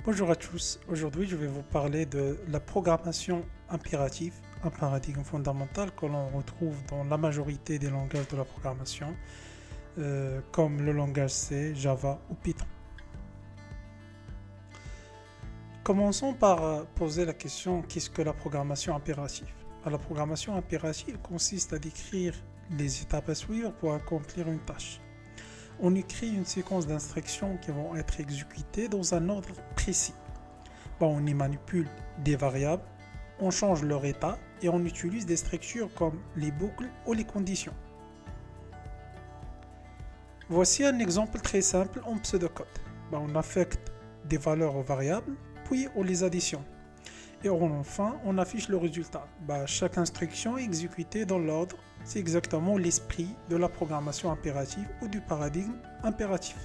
Bonjour à tous, aujourd'hui je vais vous parler de la programmation impérative, un paradigme fondamental que l'on retrouve dans la majorité des langages de la programmation, comme le langage C, Java ou Python. Commençons par poser la question qu'est-ce que la programmation impérative? La programmation impérative consiste à décrire les étapes à suivre pour accomplir une tâche. On écrit une séquence d'instructions qui vont être exécutées dans un ordre précis. On y manipule des variables, on change leur état et on utilise des structures comme les boucles ou les conditions. Voici un exemple très simple en pseudocode. On affecte des valeurs aux variables, puis on les additionne. Et enfin, on affiche le résultat. Chaque instruction est exécutée dans l'ordre. C'est exactement l'esprit de la programmation impérative ou du paradigme impératif.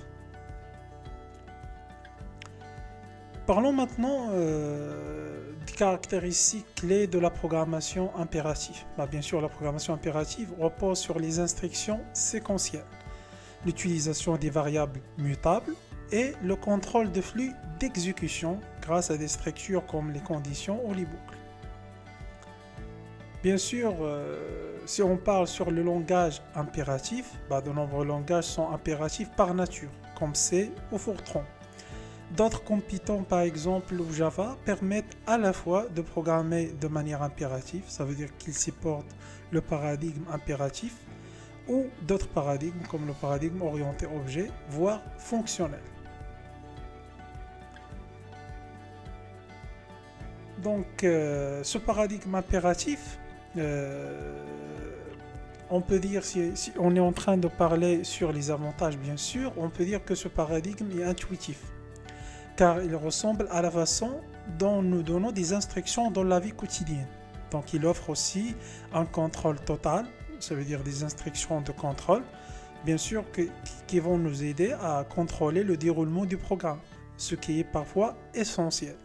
Parlons maintenant des caractéristiques clés de la programmation impérative. Bien sûr, la programmation impérative repose sur les instructions séquentielles, l'utilisation des variables mutables et le contrôle de flux d'exécution grâce à des structures comme les conditions ou les boucles. Bien sûr, si on parle sur le langage impératif, de nombreux langages sont impératifs par nature, comme C ou Fortran. D'autres comme Python par exemple ou Java permettent à la fois de programmer de manière impérative, ça veut dire qu'ils supportent le paradigme impératif, ou d'autres paradigmes comme le paradigme orienté objet, voire fonctionnel. Donc ce paradigme impératif, on peut dire, si on est en train de parler sur les avantages bien sûr, on peut dire que ce paradigme est intuitif, car il ressemble à la façon dont nous donnons des instructions dans la vie quotidienne. Donc il offre aussi un contrôle total, ça veut dire des instructions de contrôle, bien sûr qui vont nous aider à contrôler le déroulement du programme, ce qui est parfois essentiel.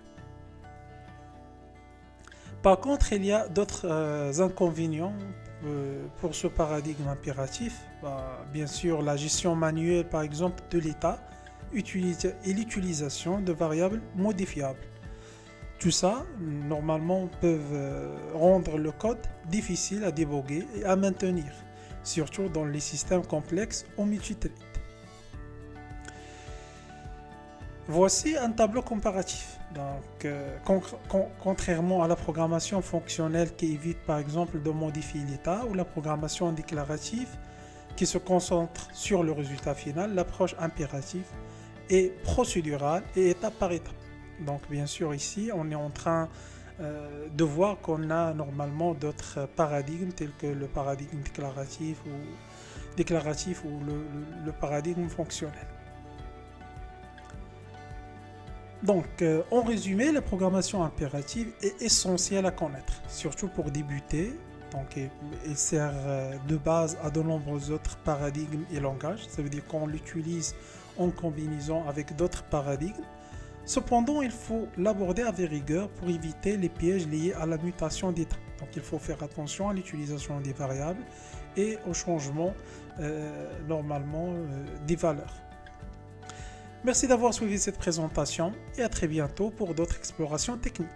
Par contre, il y a d'autres inconvénients pour ce paradigme impératif. Bien sûr, la gestion manuelle, par exemple, de l'état et l'utilisation de variables modifiables. Tout ça, normalement, peuvent rendre le code difficile à déboguer et à maintenir, surtout dans les systèmes complexes ou multithread. Voici un tableau comparatif. Donc, contrairement à la programmation fonctionnelle qui évite par exemple de modifier l'état ou la programmation déclarative qui se concentre sur le résultat final, l'approche impérative est procédurale et étape par étape. Donc bien sûr ici on est en train de voir qu'on a normalement d'autres paradigmes tels que le paradigme déclaratif ou le paradigme fonctionnel. Donc, en résumé, la programmation impérative est essentielle à connaître, surtout pour débuter. Donc, elle sert de base à de nombreux autres paradigmes et langages. Ça veut dire qu'on l'utilise en combinaison avec d'autres paradigmes. Cependant, il faut l'aborder avec rigueur pour éviter les pièges liés à la mutation d'état. Donc, il faut faire attention à l'utilisation des variables et au changement normalement des valeurs. Merci d'avoir suivi cette présentation et à très bientôt pour d'autres explorations techniques.